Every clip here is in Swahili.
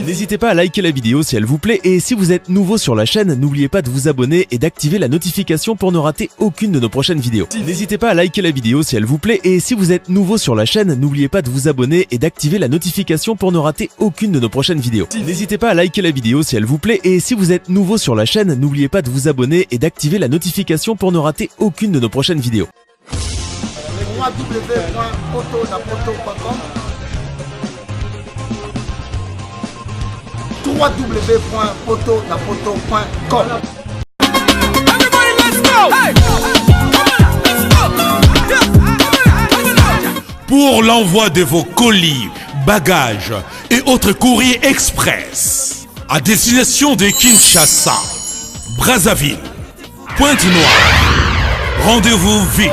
N'hésitez pas à liker la vidéo si elle vous plaît et si vous êtes nouveau sur la chaîne, n'oubliez pas de vous abonner et d'activer la notification pour ne rater aucune de nos prochaines vidéos. N'hésitez pas à liker la vidéo si elle vous plaît et si vous êtes nouveau sur la chaîne, n'oubliez pas de vous abonner et d'activer la notification pour ne rater aucune de nos prochaines vidéos. N'hésitez pas à liker la vidéo si elle vous plaît et si vous êtes nouveau sur la chaîne, n'oubliez pas de vous abonner et d'activer la notification pour ne rater aucune de nos prochaines vidéos. www.potonapoto.com. Pour l'envoi de vos colis, bagages et autres courriers express à destination de Kinshasa, Brazzaville, Pointe-Noire, rendez-vous vite.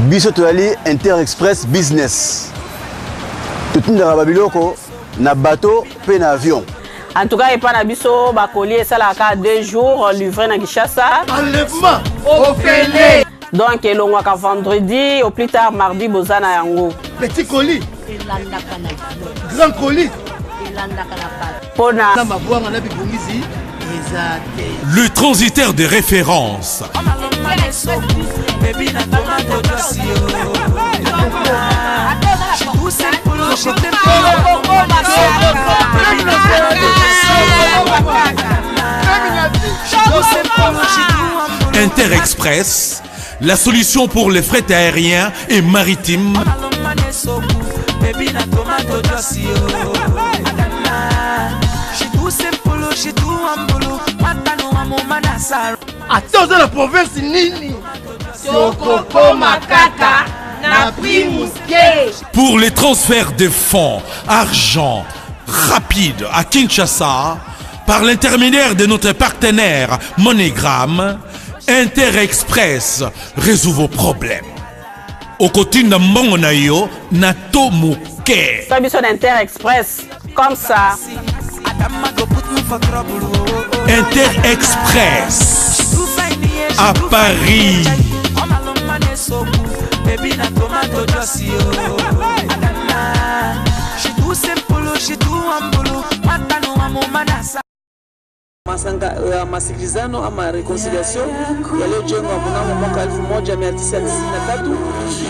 Biso toali Inter-Express Business. Tout na babiloko na bateau pe na avion. En tout cas, il n'y a pas de bakoli, ça la 2 jours livré dans Kinshasa. Enlèvement au Félé. Donc, il y a vendredi, au plus tard mardi, Bozana Yango. Petit colis. Grand colis. Le transitaire de référence. Inter-Express, la solution pour les frais aériens et maritimes. Attends, dans la province Nini. Pour les transferts de fonds, argent rapide à Kinshasa, par l'intermédiaire de notre partenaire MoneyGram, Inter-Express résout vos problèmes. Au côté de Mongonayo, Nato Mouké. Inter-Express, comme ça. Inter-Express à Paris. Masikilizano ama reconciliation yaliyojengwa mnamo mwaka 1993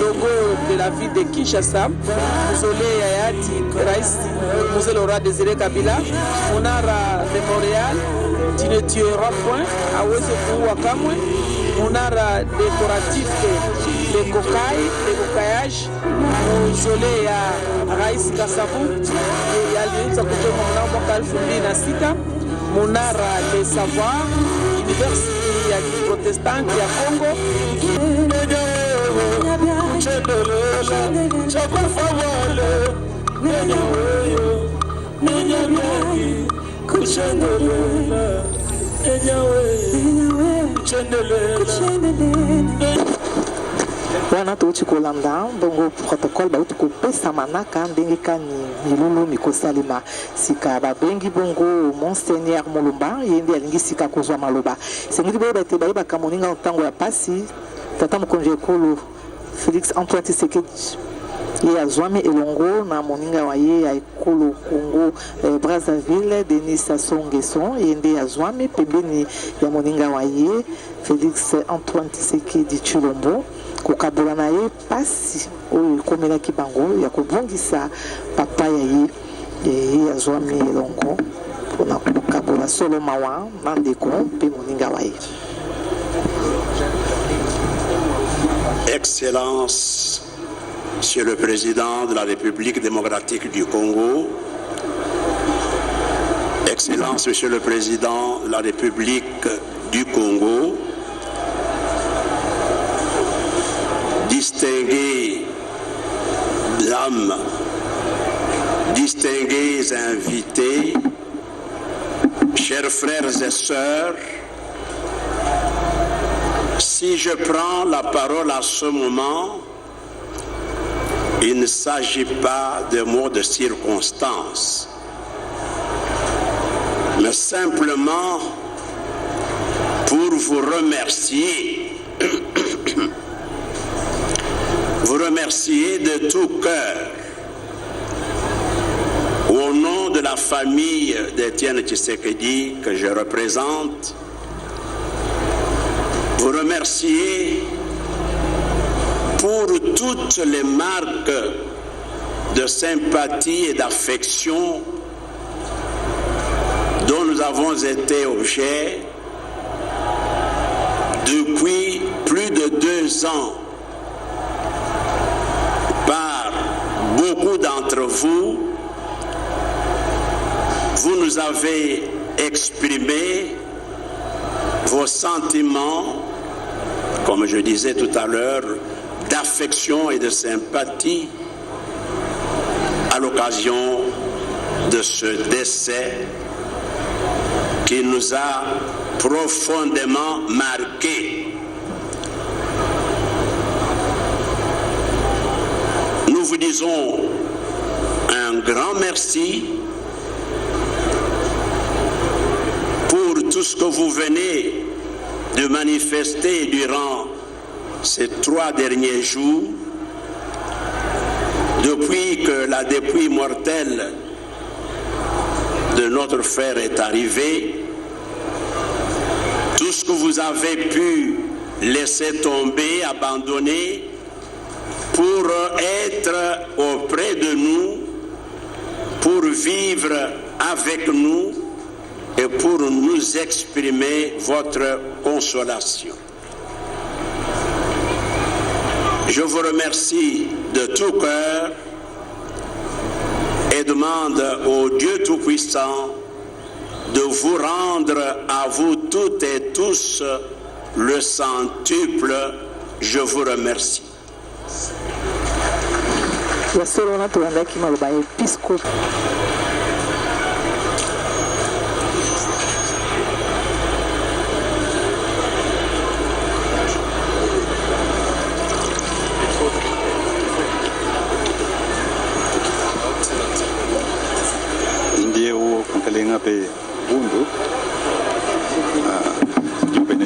logo de la ville de Kinshasa, mausolée ya hayati Rais Mzee Laurent Désiré Kabila, munara de Montréal, tu ne tueras point, aweze kuua kamwe, munara décoratif de kokayage, mausolée ya Rais Kasavu yalianza kujengwa mnamo mwaka 2006. Munara de Savoir, Université ya Protestant ya Congo. Wana tuuti kolanda bongo protocole bauti kopesa manaka ndenge kani milulu mikosalima sika babengi bongo Monseigneur Mulumba yende alingi sika kozwa maloba sengi boye bete baye bakamoninga ntango ya pasi tata mokonje kolo Félix Antoine Tshisekedi ye azwami elongo na moninga wa ye ya ekolo Congo Brazzaville Denis Sassou Nguesso yende azwami pembeni ya moninga wa ye Félix Antoine Tshisekedi Tshilombo kokabola na ye pasi oyo komelaki bango ya kobongisa papa ya ye azwami elongo mpona kokabola solo mawa na ndeko mpe moninga wa ye. Excellence, Monsieur le Président de la République démocratique du Congo, Excellence, Monsieur le Président de la République du Congo, distingués dames, distingués invités, chers frères et sœurs, si je prends la parole à ce moment, il ne s'agit pas de mots de circonstance, mais simplement pour vous remercier, vous remercier de tout cœur famille d'Étienne Tshisekedi que je représente, vous remercier pour toutes les marques de sympathie et d'affection dont nous avons été objets depuis plus de 2 ans par beaucoup d'entre vous. Vous nous avez exprimé vos sentiments, comme je disais tout à l'heure, d'affection et de sympathie à l'occasion de ce décès qui nous a profondément marqués. Nous vous disons un grand merci pour tout ce que vous venez de manifester durant ces 3 derniers jours, depuis que la dépouille mortelle de notre frère est arrivée. Tout ce que vous avez pu laisser tomber, abandonner, pour être auprès de nous, pour vivre avec nous et pour nous exprimer votre consolation. Je vous remercie de tout cœur et demande au Dieu Tout-Puissant de vous rendre à vous toutes et tous le centuple. Je vous remercie.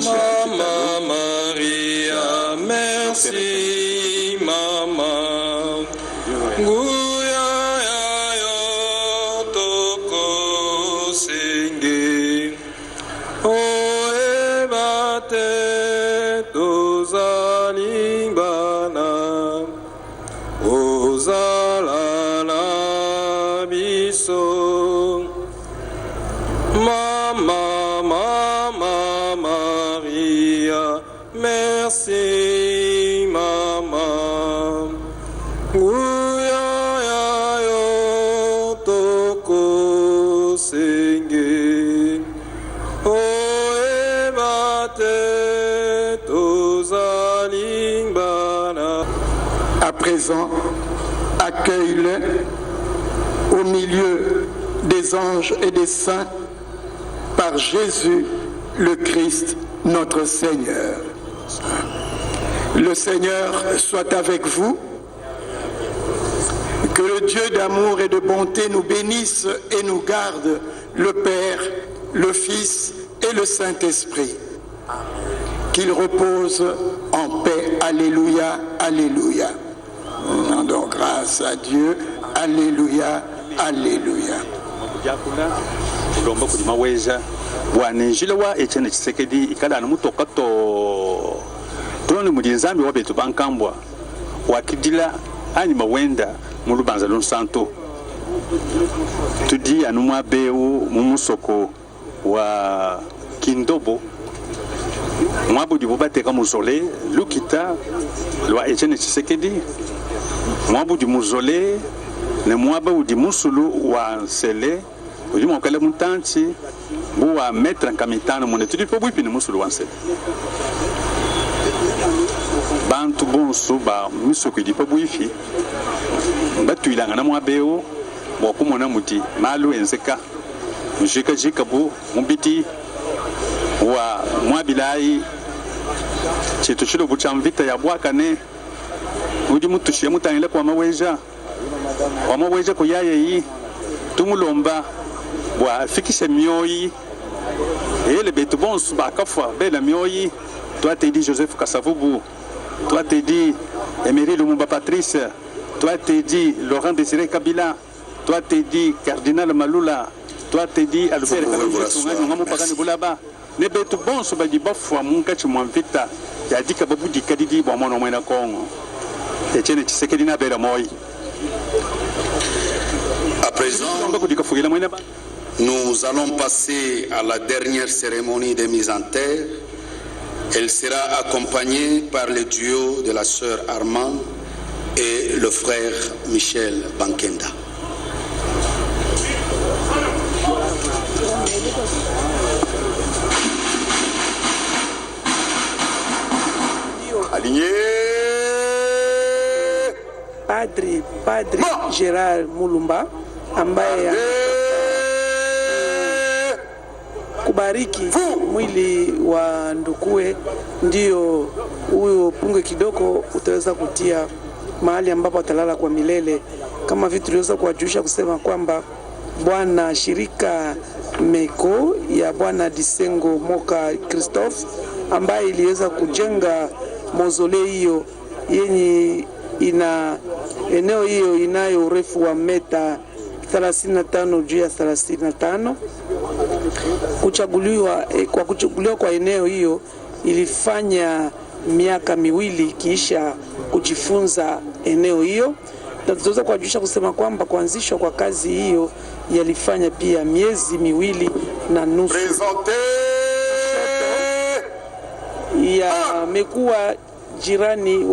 Maman Maria, merci maman. Guya ya yo toko singi. Oe bate tozali bana. Ozala na biso. Maman, maman, Maria, merci, maman. Uya ya yo toko singi. Oe bate tozali bana. À présent, accueille-le au milieu des anges et des saints par Jésus le Christ, notre Seigneur. Le Seigneur soit avec vous. Que le Dieu d'amour et de bonté nous bénisse et nous garde, le Père, le Fils et le Saint-Esprit. Qu'il repose en paix. Alléluia, alléluia. Nous rendons grâce à Dieu. Alléluia, alléluia. Kulomba kulima weza bwanenjile wa Etienne Tshisekedi ikala na mutoka to toni mulinzambi wa betu bankambwa wakidila ani mawenda mulubanza lunsanto tudi anumwa beu mumusoko wa Kindobo mwabudi bubateka muzole lukita lwa Etienne Tshisekedi mwabudi muzole ne mwaba udi musulu wa Nsele udi mwakale mutanchi buwa metra nkamitano mune tudi po bwipi ne musulu wa Nsele bantu bonsu ba misuku di po bwifi batuilanga na mwabeo wakumona muti malu enzeka njika jika bu mubiti wa mwabilai chetu chilo buchamvita ya bwakane udi mutushie mutangile kwa maweja kuyaye yi tumulomba bwa fikishe mioyi ele betu bonsu bakafwa bela mioyi toi te dit Joseph Kassavubu, toi te dit Emery Lumumba Patrice, toi te dit Laurent Désiré Kabila, toi te dit Cardinal Malula, toi te dit Albert Kalonzo Mopakani Boulaba. Ne betu bon so ba di ba fwa mun ka ci mon vita ya dika babu di kadidi ba mono mo na Congo. Et tiene Tshisekedi na bela moy. À présent, nous allons passer à la dernière cérémonie de mise en terre. Elle sera accompagnée par le duo de la sœur Armand et le frère Michel Bankenda. Aligné. Padre Gérard Mulumba ambaye kubariki mwili wa ndukue, ndio huyo punge kidogo utaweza kutia mahali ambapo atalala kwa milele, kama vitu tuliweza kuwajulisha kusema kwamba bwana shirika Meko ya bwana Disengo Moka Christophe ambaye iliweza kujenga mausoleo hiyo yenye ina eneo hiyo inayo urefu wa meta 35 juu ya 35. Kuchaguliwa kwa eneo hiyo ilifanya miaka miwili kisha kujifunza eneo hiyo, na tutaweza kuwajulisha kusema kwamba kuanzishwa kwa kazi hiyo yalifanya pia miezi miwili na nusu. Yamekuwa jirani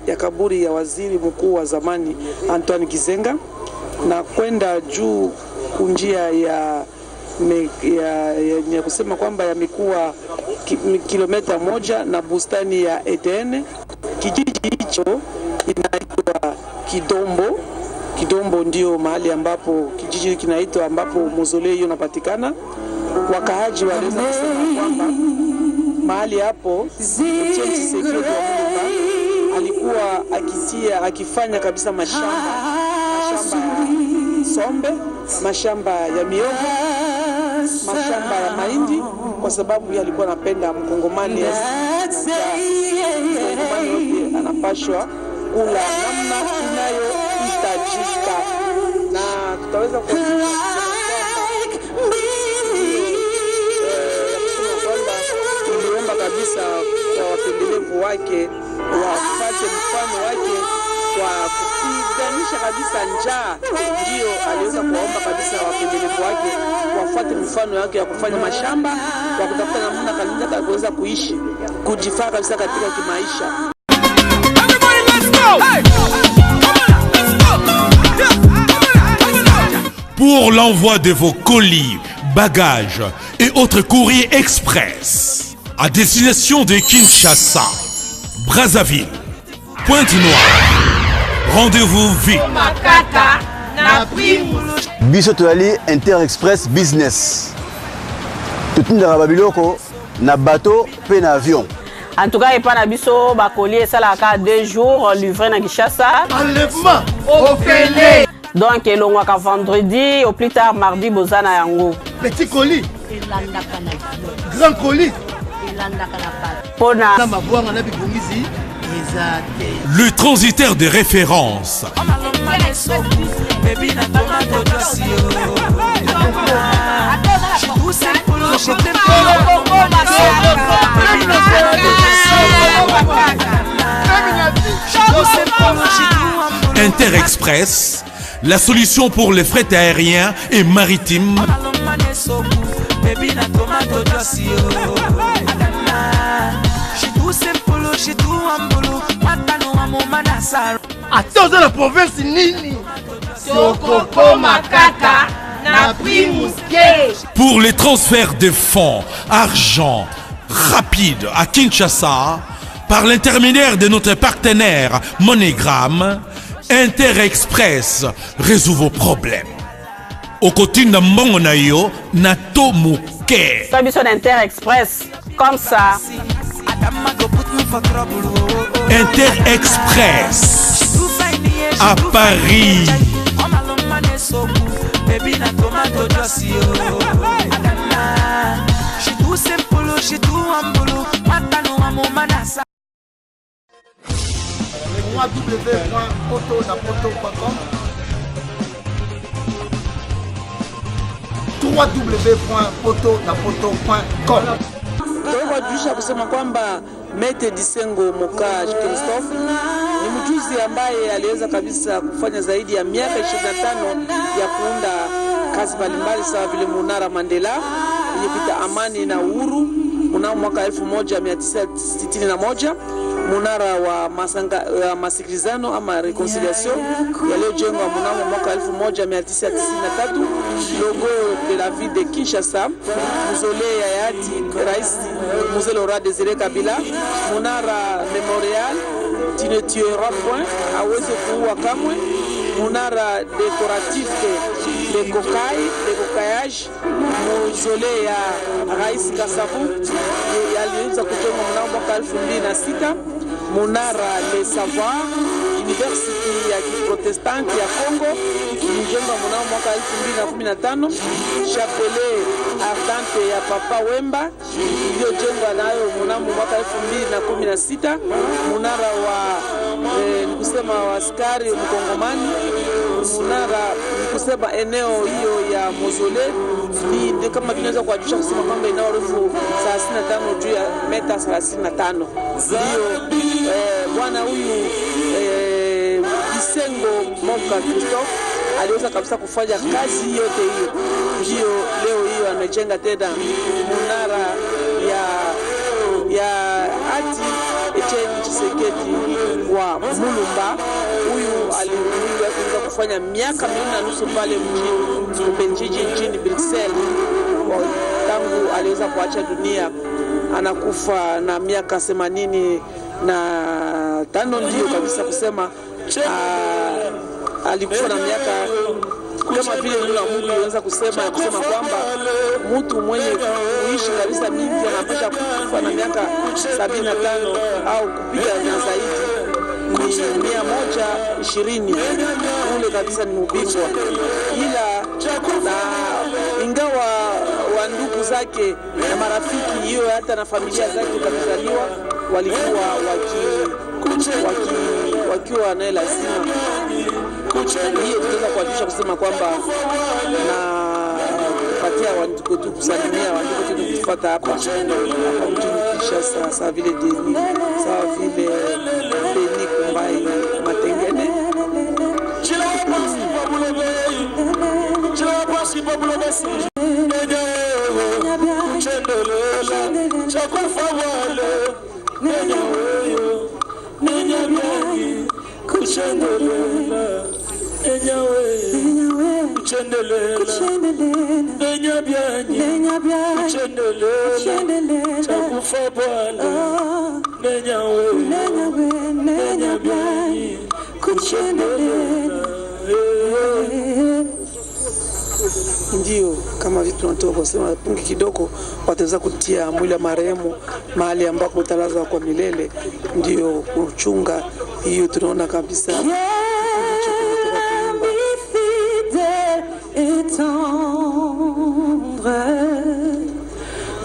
ya kaburi ya waziri mkuu wa zamani Antoine Gizenga, na kwenda juu kunjia ya kusema kwamba yamekuwa kilomita 1 na bustani ya Eden. Kijiji hicho inaitwa Kidombo. Kidombo ndio mahali ambapo kijiji kinaitwa ambapo mausoleo hiyo inapatikana. Wakaaji waliweza kusema kwamba mahali hapo Tshisekedi alikuwa akifanya kabisa mashamba ya sombe, mashamba ya miogo, mashamba ya mahindi, kwa sababu alikuwa anapenda mkongomani anapashwa kula namna inayohitajika, na tutaweza kabisa kwa wapendelevu wake wapate mfano wake kwa kupiganisha kabisa njaa. Ndio aliweza kuomba kabisa wapendelevu wake wafuate mfano wake ya kufanya mashamba, kwa kutafuta namna kabisa ataweza kuishi kujifaa kabisa katika kimaisha. Pour l'envoi de vos colis, bagages et autres courriers express à destination de Kinshasa, Brazzaville, Pointe-Noire, rendez-vous vite. Biso toali Inter Express Business. Tout na babiloko na bateau pe na avion. En tout cas, epa na biso bakoli ça la 2 jours livré na Kinshasa. Enlèvement au Félé. Donc elongwaka vendredi au plus tard mardi bozana yango. Petit colis. Grand colis. Le transitaire de référence. Inter Express, la solution pour les frais aériens et maritimes. Attends, la province nini? Sokoko Makaka na Primuske. Pour les transferts de fonds, argent rapide à Kinshasa, par l'intermédiaire de notre partenaire MoneyGram, Inter Express résout vos problèmes. Au côté de Mongonayo, Nato Mouké. Fabiso d'Inter Express, comme ça. Inter Express à Paris. www.autonapoto.com www.poto.com. Tunajulisha kusema kwamba Mete Disengo Moka Christophe ni mjuzi ambaye aliweza kabisa kufanya zaidi ya miaka 25 ya kuunda kazi mbalimbali sawa vile Munara Mandela ilipita amani na uhuru mnamo mwaka 1961, Munara wa masikilizano ama reconciliation yaliyojengwa mnamo mwaka 1993, logo de la ville de Kinshasa, mausolée ya hayati Rais Mzee Laurent Désiré Kabila, Munara Memorial tu ne tueras point, hawezi kuua kamwe, Munara décoratif de cocaillage, mausolée ya Rais Kasavu yaliweza kujengwa mnamo mwaka 2006, Munara Le Savoir University ya Kiprotestanti ya Kongo ilijengwa mnamo mwaka 2015, Chapelet Ardente ya Papa Wemba iliyojengwa nayo mnamo mwaka 2016, Munara wa nikusema wa askari mkongomani, Munara nikusema eneo hiyo ya mausolée ni kama tunaweza kuhakikisha kusema kwamba ina urefu 35 juu ya meta 35. Ndio bwana huyu Disengo Moka Christophe aliweza kabisa kufanya kazi yote hiyo. Ndio leo hiyo amejenga tena Munara ya ati Etienne Tshisekedi wa Mulumba. Huyu aliweza kufanya miaka 4.5 pale mjini Bruxelles. Tangu aliweza kuacha dunia anakufa na miaka 85, ndio kabisa kusema alikufa na miaka kama vile yule Mungu anaweza kusema kwamba mtu mwenye kuishi kabisa mingi anapaswa kufa na miaka 75 au kupiga na zaidi ni 120. Ule kabisa ni ubingwa, ila na ingawa wa ndugu zake na marafiki hiyo hata na familia zake kazaliwa walikuwa wakiwa naye lazima. Hiyo tunaweza kuhakikisha kusema kwamba na kupatia wandugu tu kusalimia wandugu tu kufuata hapa mjini Kinshasa, sawa vile Deni, sawa vile Beni Kumbai Matengene. Ndio kama vitu tunatoka kusema pungi kidogo wataweza kutia mwili wa marehemu mahali ambako utalazwa kwa milele, ndio kuchunga hiyo. Tunaona kabisa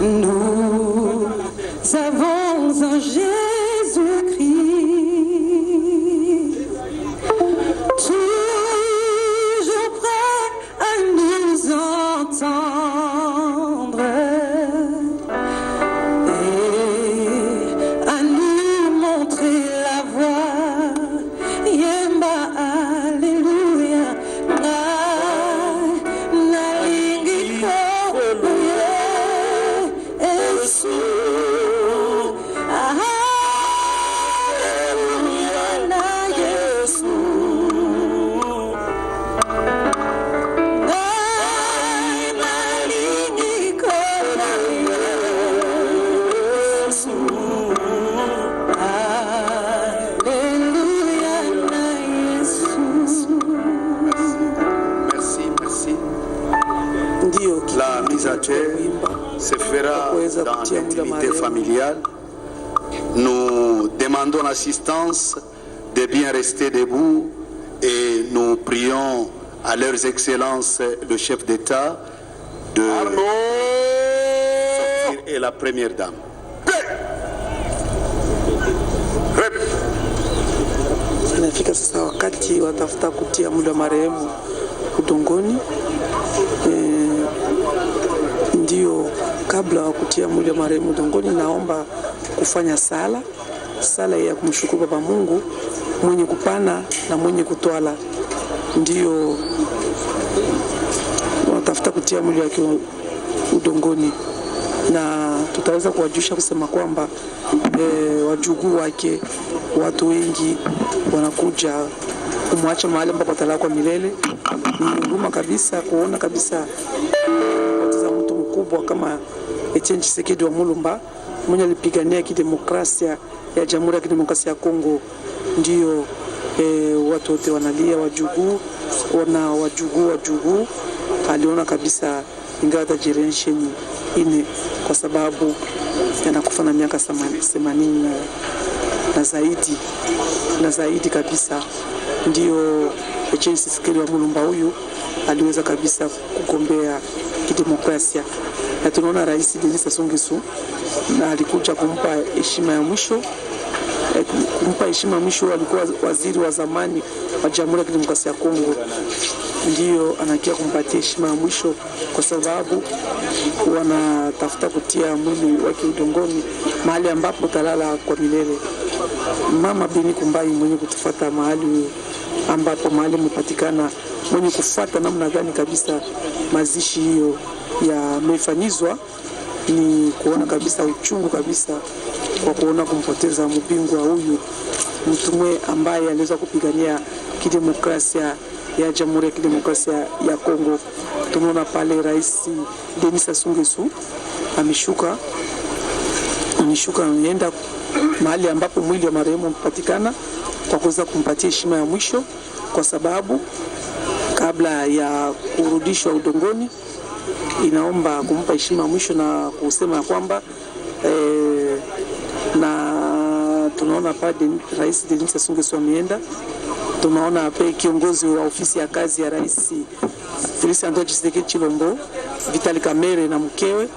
nous avons un Jésus-Christ toujours prêt à nous entendre et à nous montrer la voie. Yemba, alléluia. La mise à terre se fera dans l'intimité familiale. Nous demandons l'assistance de bien rester debout et nous prions à leurs excellences le chef d'État de sortir et la première dame. Inafika sasa wakati watafuta kutia mwili wa marehemu udongoni. kabla ya kutia mwili wa marehemu udongoni, naomba kufanya sala ya kumshukuru Baba Mungu mwenye kupana na mwenye kutwala. Ndio wanatafuta kutia mwili wake udongoni, na tutaweza kuwajusha kusema kwamba wajukuu wake, watu wengi wanakuja kumwacha mahali ambapo atalala kwa milele. Ni nguma kabisa kuona kabisa kupoteza mtu mkubwa kama Etienne Tshisekedi wa Mulumba, mwenye alipigania kidemokrasia ya Jamhuri ya Kidemokrasia ya Kongo. Ndio watu wote wanalia, wajukuu aliona kabisa, ingawa hata generation ine, kwa sababu anakufa na miaka 80 na zaidi kabisa. Ndio Etienne Tshisekedi wa Mulumba huyu aliweza kabisa kugombea kidemokrasia, na tunaona Rais Denis Sassou Nguesso na alikuja kumpa heshima ya mwisho. Alikuwa waziri wa zamani wa Jamhuri ya Kidemokrasia ya Kongo, ndio anakia kumpatia heshima ya mwisho, kwa sababu wanatafuta kutia mwili wake udongoni mahali ambapo talala kwa milele. Mama Beni Kumbai mwenye kutufuata mahali umepatikana, mwenye kufuata namna gani kabisa mazishi hiyo yamefanyizwa, ni kuona kabisa uchungu kabisa kwa kuona kumpoteza mpingwa huyu, mtumwe ambaye aliweza kupigania kidemokrasia ya Jamhuri ya Kidemokrasia ya Kongo. Tunaona pale Rais Denis Sassou Nguesso ameshuka anaenda mahali ambapo mwili wa marehemu umepatikana kwa kuweza kumpatia heshima ya mwisho, kwa sababu kabla ya kurudishwa udongoni inaomba kumpa heshima ya mwisho na kusema kwamba na tunaona pale Rais Denis Sassou Nguesso ameenda. Tunaona pale kiongozi wa ofisi ya kazi ya Rais Felix Antoine Tshisekedi Chilombo, Vital Kamerhe na mkewe,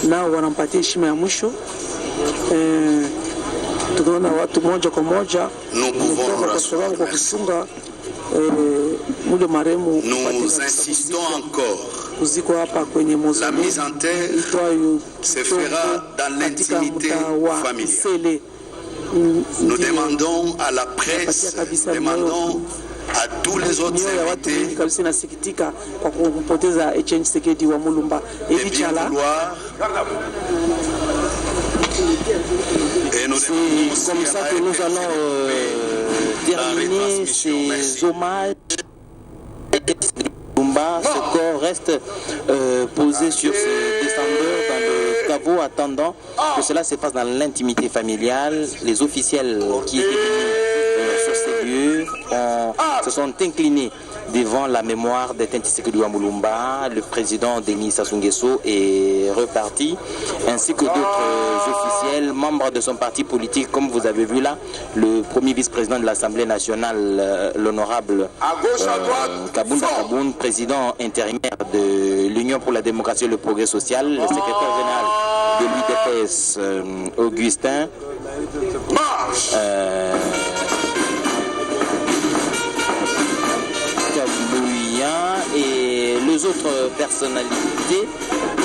nao wanampatia heshima ya mwisho. Tunaona watu moja kwa moja kwa sababu kwa kuchunga mwili wa marehemu. Nous insistons encore. La mise en terre se fera dans l'intimité familiale. Nous demandons à la presse, demandons à tous les autres invités de bien vouloir. Et c'est comme ça que nous allons terminer ces hommages. Ce corps reste posé sur ce descendeur dans le caveau, attendant que cela se passe dans l'intimité familiale. Les officiels qui étaient venus sur ces lieux se sont inclinés devant la mémoire d'Etienne Tshisekedi wa Mulumba. Le président Denis Sassou Nguesso est reparti, ainsi que d'autres officiels, membres de son parti politique, comme vous avez vu là, le premier vice-président de l'Assemblée nationale, l'honorable Kabounda Kaboun, président intérimaire de l'Union pour la démocratie et le progrès social, le secrétaire général de l'UDPS, Augustin, et les autres personnalités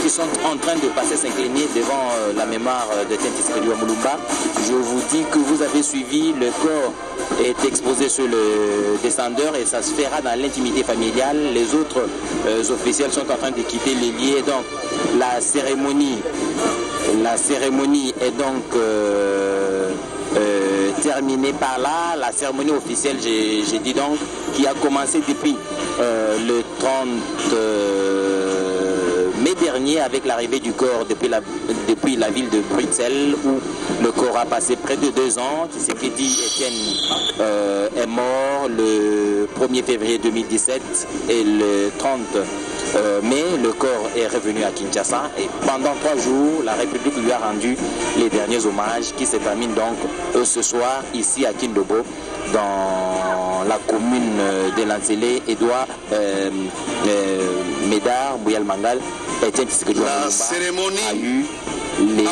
qui sont en train de passer s'incliner devant la mémoire de Etienne Tshisekedi wa Mulumba. Je vous dis que vous avez suivi, le corps est exposé sur le descendeur et ça se fera dans l'intimité familiale. Les autres officiels sont en train de quitter les lieux. Donc la cérémonie est donc terminée par là. La cérémonie officielle, j'ai dit donc, qui a commencé depuis le 30 mai dernier avec l'arrivée du corps depuis la ville de Bruxelles, où le corps a passé près de 2 ans. Tshisekedi Etienne est mort le 1er février 2017 et le 30 mai, le corps est revenu à Kinshasa et pendant 3 jours, la République lui a rendu les derniers hommages qui se terminent donc ce soir ici à Kindobo, dans la commune de Lanzélé, Edouard, Médard, Bouyal Mangal. Etienne Tshisekedi wa Mulumba a eu les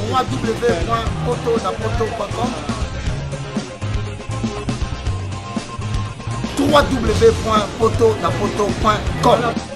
www.potonapoto.com